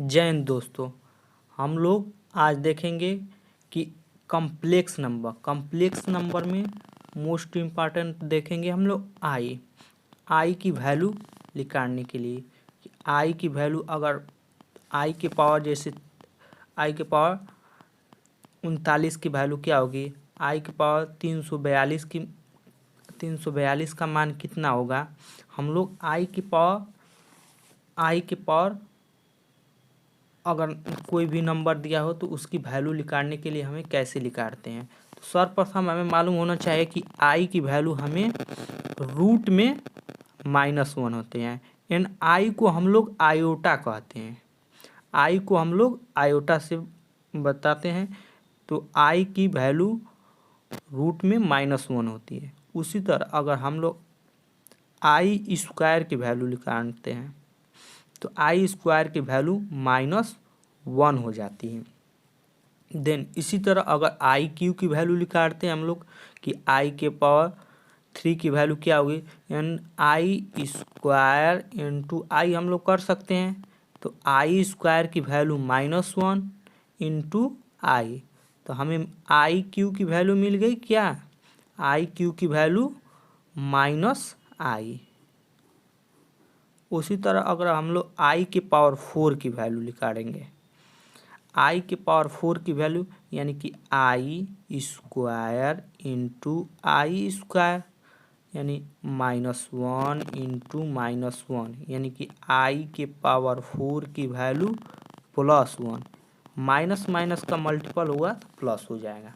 जय हिंद दोस्तों। हम लोग आज देखेंगे कि कॉम्प्लेक्स नंबर में मोस्ट इम्पॉर्टेंट देखेंगे हम लोग आई की वैल्यू निकालने के लिए। कि आई की वैल्यू अगर आई के पावर जैसे आई के पावर 39 की वैल्यू क्या होगी, आई के पावर 342 का मान कितना होगा। हम लोग आई के पावर अगर कोई भी नंबर दिया हो तो उसकी वैल्यू निकालने के लिए हमें कैसे निकालते हैं। तो सर्वप्रथम हमें मालूम होना चाहिए कि आई की वैल्यू हमें रूट में -1 होते हैं। इन आई को हम लोग आयोटा कहते हैं। आई को हम लोग आयोटा से बताते हैं। तो आई की वैल्यू रूट में -1 होती है। उसी तरह अगर हम लोग आई स्क्वायर की वैल्यू निकालते हैं तो आई स्क्वायर की वैल्यू -1 हो जाती है। देन इसी तरह अगर आई क्यू की वैल्यू निकालते हैं हम लोग कि आई के पावर 3 की वैल्यू क्या होगी, एन आई स्क्वायर इंटू आई हम लोग कर सकते हैं। तो आई स्क्वायर की वैल्यू -1 इंटू आई, तो हमें आई क्यू की वैल्यू मिल गई क्या, आई क्यू की वैल्यू -आई। उसी तरह अगर हम लोग आई के पावर 4 की वैल्यू निकालेंगे, आई के पावर 4 की वैल्यू यानी कि आई स्क्वायर इंटू आई स्क्वायर यानी -1 इंटू -1 यानी कि आई के पावर 4 की वैल्यू +1। माइनस माइनस का मल्टीपल हुआ तो प्लस हो जाएगा।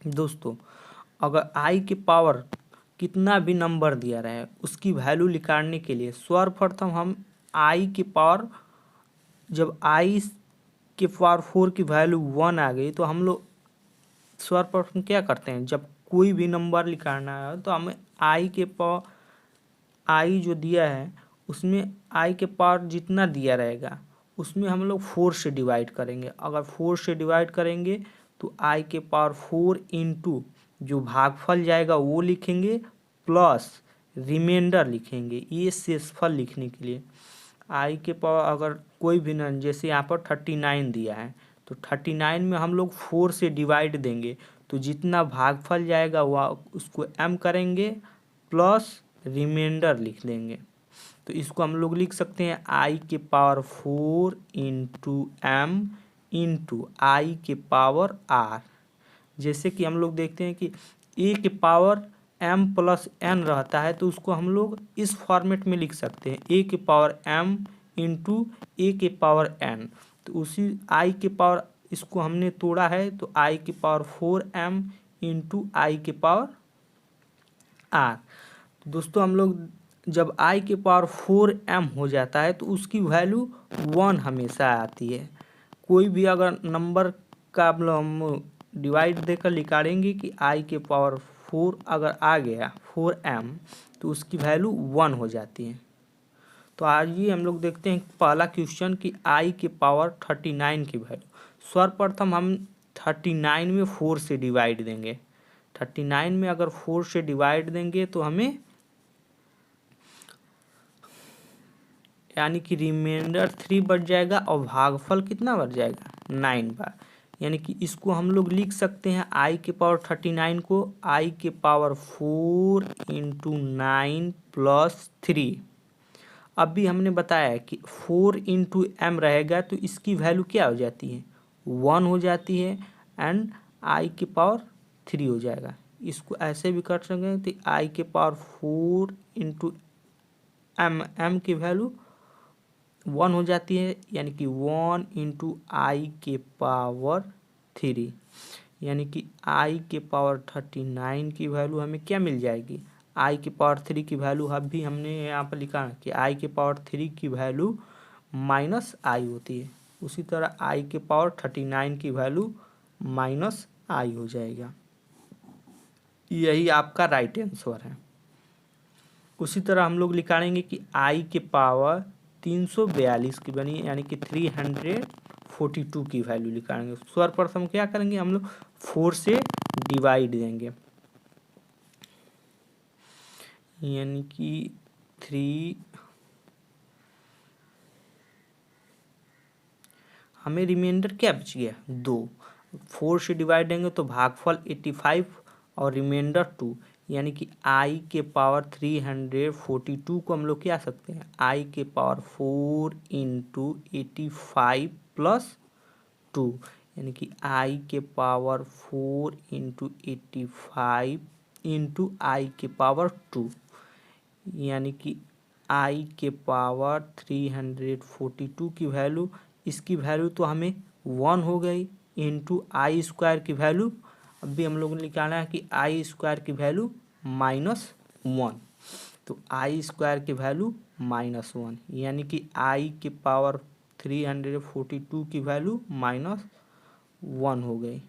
दोस्तों अगर आई के पावर कितना भी नंबर दिया रहे उसकी वैल्यू निकालने के लिए सर्वप्रथम हम आई के पावर, जब आई के पावर 4 की वैल्यू 1 आ गई तो हम लोग सर्वप्रथम क्या करते हैं, जब कोई भी नंबर निकालना है तो हमें आई के पावर, आई जो दिया है उसमें आई के पावर जितना दिया रहेगा उसमें हम लोग 4 से डिवाइड करेंगे। अगर 4 से डिवाइड करेंगे तो आई के पावर 4 इंटू जो भागफल जाएगा वो लिखेंगे प्लस रिमाइंडर लिखेंगे, ये शेषफल लिखने के लिए। आई के पावर अगर कोई भी न, जैसे यहाँ पर 39 दिया है तो 39 में हम लोग 4 से डिवाइड देंगे तो जितना भागफल जाएगा वह उसको m करेंगे प्लस रिमाइंडर लिख देंगे। तो इसको हम लोग लिख सकते हैं आई के पावर 4 इंटू एम इंटू आई के पावर r। जैसे कि हम लोग देखते हैं कि ए के पावर m प्लस n रहता है तो उसको हम लोग इस फॉर्मेट में लिख सकते हैं, ए के पावर m इंटू ए के पावर n। तो उसी आई के पावर इसको हमने तोड़ा है तो आई के पावर 4m इंटू आई के पावर r। तो दोस्तों हम लोग जब आई के पावर 4m हो जाता है तो उसकी वैल्यू 1 हमेशा आती है। कोई भी अगर नंबर का हम डिवाइड देकर निकालेंगे कि आई के पावर 4 अगर आ गया 4m तो उसकी वैल्यू 1 हो जाती है। तो आज ये हम लोग देखते हैं पहला क्वेश्चन कि आई के पावर 39 की वैल्यू। सर्वप्रथम हम 39 में 4 से डिवाइड देंगे। 39 में अगर 4 से डिवाइड देंगे तो हमें यानी कि रिमाइंडर 3 बच जाएगा और भागफल कितना बच जाएगा 9 बार। यानी कि इसको हम लोग लिख सकते हैं आई के पावर 39 को आई के पावर 4 इंटू 9 प्लस 3। अभी हमने बताया कि 4 इंटू एम रहेगा तो इसकी वैल्यू क्या हो जाती है 1 हो जाती है एंड आई के पावर 3 हो जाएगा। इसको ऐसे भी कर सकते हैं तो आई के पावर 4 इंटू एम की वैल्यू 1 हो जाती है यानी कि 1 इंटू आई के पावर 3 यानी कि आई के पावर 39 की वैल्यू हमें क्या मिल जाएगी, आई के पावर 3 की वैल्यू अभी हमने यहाँ पर लिखा कि आई के पावर 3 की वैल्यू -आई होती है। उसी तरह आई के पावर 39 की वैल्यू -आई हो जाएगा। यही आपका राइट आंसर है। उसी तरह हम लोग निकालेंगे कि आई के पावर 342 की बनी यानी कि 342 की वैल्यू निकालेंगे। सर्वप्रथम क्या करेंगे हम लोग 4 से डिवाइड देंगे यानी कि 3 हमें रिमाइंडर क्या बच गया 2। 4 से डिवाइड देंगे तो भागफल 85 और रिमाइंडर 2, यानी कि आई के पावर 342 को हम लोग क्या सकते हैं आई के पावर 4 इंटू 85 प्लस 2, यानी कि आई के पावर 4 इंटू 85 इंटू आई के पावर 2, यानी कि आई के पावर 342 की वैल्यू, इसकी वैल्यू तो हमें 1 हो गई, इंटू आई स्क्वायर की वैल्यू अभी हम लोगों ने निकाला है कि आई स्क्वायर की वैल्यू -1, तो आई स्क्वायर की वैल्यू -1, यानी कि आई के पावर 342 की वैल्यू -1 हो गई।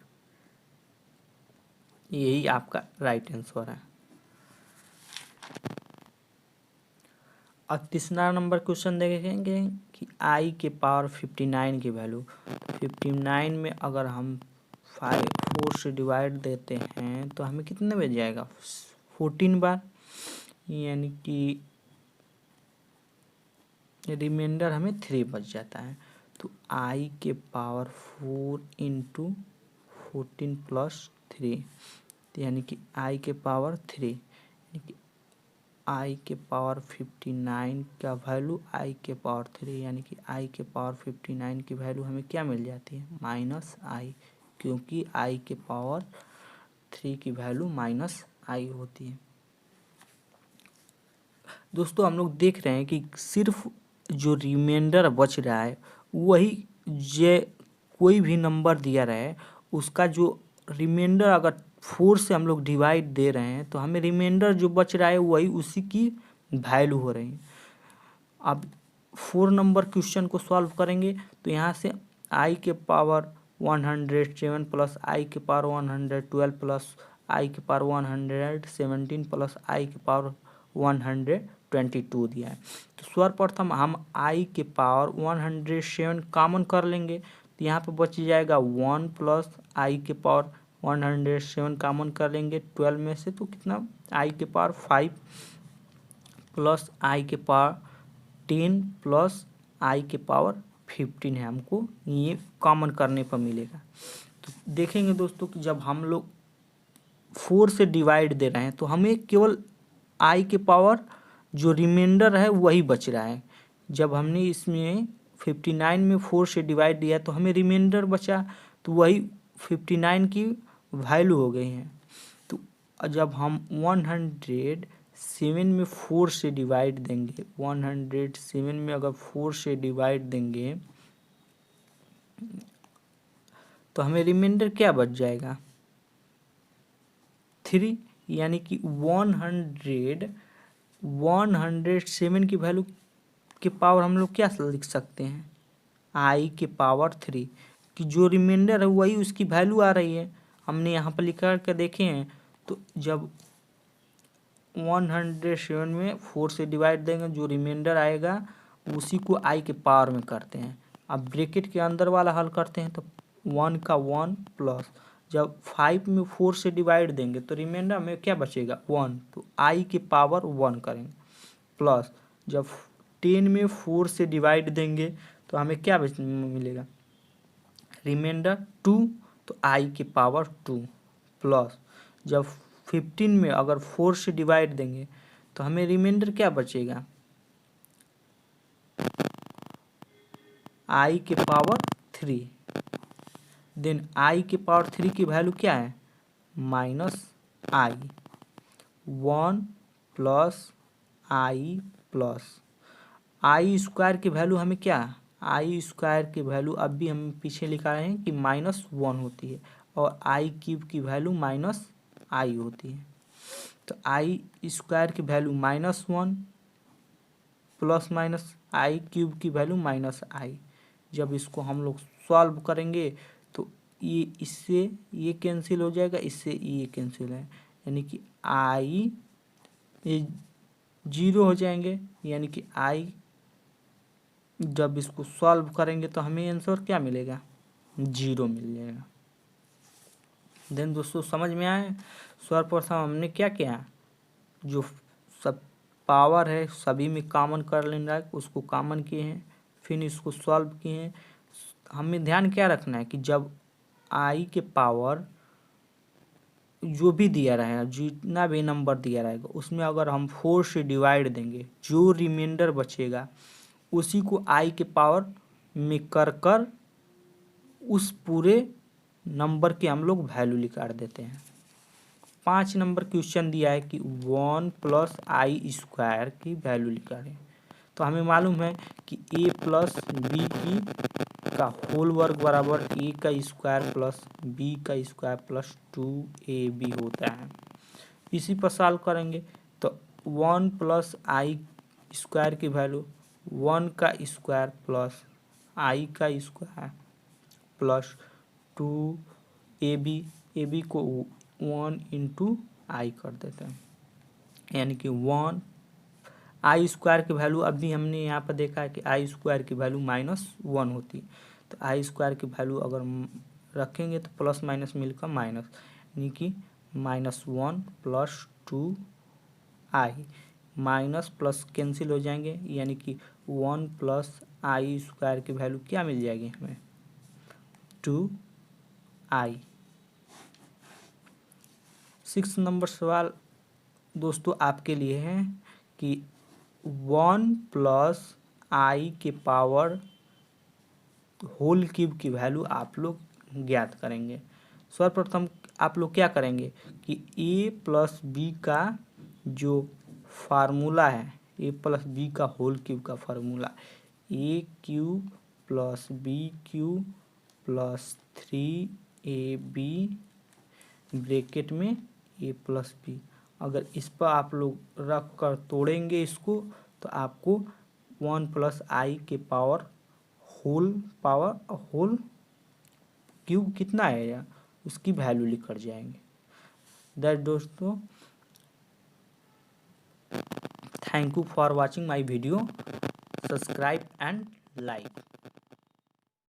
यही आपका राइट आंसर है। अब तीसरा नंबर क्वेश्चन देखेंगे कि आई के पावर 59 की वैल्यू। 59 में अगर हम 4 से डिवाइड देते हैं तो हमें कितने बच जाएगा 14 बार, यानी कि रिमाइंडर हमें 3 बच जाता है। तो आई के पावर 4 इंटू 14 प्लस 3, यानी कि आई के पावर 3, यानी कि आई के पावर 59 का वैल्यू आई के पावर 3, यानी कि आई के पावर 59 की वैल्यू हमें क्या मिल जाती है -i, क्योंकि आई के पावर 3 की वैल्यू -i होती है। दोस्तों हम लोग देख रहे हैं कि सिर्फ जो रिमाइंडर बच रहा है वही, जे कोई भी नंबर दिया रहे उसका जो रिमाइंडर अगर 4 से हम लोग डिवाइड दे रहे हैं तो हमें रिमाइंडर जो बच रहा है वही उसी की वैल्यू हो रही है। अब 4 नंबर क्वेश्चन को सॉल्व करेंगे तो यहाँ से आई के पावर 107 प्लस आई के पावर 112 प्लस आई के पावर 117 प्लस आई के पावर 122 दिया है। तो सर्वप्रथम हम आई के पावर 107 कॉमन कर लेंगे तो यहाँ पे बच जाएगा 1 प्लस आई के पावर 107 कॉमन कर लेंगे 12 में से, तो कितना आई के पावर 5 प्लस आई के पावर 10 प्लस आई के पावर 15 है, हमको ये कॉमन करने पर मिलेगा। तो देखेंगे दोस्तों कि जब हम लोग 4 से डिवाइड दे रहे हैं तो हमें केवल आई के पावर जो रिमाइंडर है वही बच रहा है। जब हमने इसमें 59 में 4 से डिवाइड दिया तो हमें रिमाइंडर बचा, तो वही 59 की वैल्यू हो गई है। तो जब हम 107 में 4 से डिवाइड देंगे, 107 में अगर 4 से डिवाइड देंगे तो हमें रिमाइंडर क्या बच जाएगा 3, यानी कि 107 की वैल्यू के पावर हम लोग क्या लिख सकते हैं आई के पावर 3, कि जो रिमाइंडर है वही उसकी वैल्यू आ रही है। हमने यहाँ पर लिख कर देखे हैं, तो जब 107 में 4 से डिवाइड देंगे जो रिमाइंडर आएगा उसी को आई के पावर में करते हैं। अब ब्रैकेट के अंदर वाला हल करते हैं तो 1 का 1 प्लस, जब 5 में 4 से डिवाइड देंगे तो रिमाइंडर में क्या बचेगा 1, तो आई के पावर 1 करेंगे प्लस, जब 10 में 4 से डिवाइड देंगे तो हमें क्या मिलेगा रिमाइंडर 2, तो आई के पावर 2 प्लस, जब 15 में अगर 4 से डिवाइड देंगे तो हमें रिमाइंडर क्या बचेगा आई के पावर 3, देन आई के पावर 3 की वैल्यू क्या है -i, 1 plus I plus I square की वैल्यू हमें क्या, आई स्क्वायर की वैल्यू अब भी हम पीछे लिखा रहे हैं कि -1 होती है और आई क्यूब की वैल्यू -i होती है। तो आई स्क्वायर की वैल्यू -1 प्लस माइनस आई क्यूब की वैल्यू -i। जब इसको हम लोग सॉल्व करेंगे तो ये इससे ये कैंसिल हो जाएगा, इससे ये कैंसिल है, यानी कि आई ये 0 हो जाएंगे, यानी कि आई जब इसको सॉल्व करेंगे तो हमें आंसर क्या मिलेगा 0 मिल जाएगा। देन दोस्तों समझ में आए, सर्वप्रथम हमने क्या किया, जो सब पावर है सभी में कॉमन कर लेना है उसको कॉमन किए हैं, फिर इसको सॉल्व किए हैं, हमें ध्यान क्या रखना है कि जब आई के पावर जो भी दिया रहेगा, जितना भी नंबर दिया रहेगा, उसमें अगर हम 4 से डिवाइड देंगे, जो रिमाइंडर बचेगा उसी को आई के पावर में कर कर उस पूरे नंबर के हम लोग वैल्यू निकाल देते हैं। 5 नंबर क्वेश्चन दिया है कि 1 प्लस आई स्क्वायर की वैल्यू निकालें। तो हमें मालूम है कि a प्लस बी की का होल वर्ग बराबर a का स्क्वायर प्लस b का स्क्वायर प्लस 2ab होता है। इसी पर सॉल्व करेंगे तो 1 प्लस आई स्क्वायर की वैल्यू 1 का स्क्वायर प्लस आई का स्क्वायर प्लस 2ab को 1 इंटू आई कर देते हैं, यानी कि 1 आई स्क्वायर की वैल्यू अभी हमने यहाँ पर देखा है कि आई स्क्वायर की वैल्यू -1 होती है। तो आई स्क्वायर की वैल्यू अगर रखेंगे तो प्लस माइनस मिलकर माइनस, यानी कि -1 प्लस 2 आई, माइनस प्लस कैंसिल हो जाएंगे, यानी कि 1 प्लस आई स्क्वायर की वैल्यू क्या मिल जाएगी हमें 2 आई। 6 नंबर सवाल दोस्तों आपके लिए है कि 1 प्लस आई के पावर होल क्यूब की वैल्यू आप लोग ज्ञात करेंगे। सर्वप्रथम आप लोग क्या करेंगे कि a प्लस बी का जो फार्मूला है, a प्लस बी का होल क्यूब का formula a cube plus B cube plus 3ab bracket में a प्लस बी, अगर इस पर आप लोग रख कर तोड़ेंगे इसको तो आपको 1 प्लस आई के पावर होल क्यूब कितना है या उसकी वैल्यू लिख कर जाएंगे। दैट दोस्तों, thank you for watching my video, subscribe and like.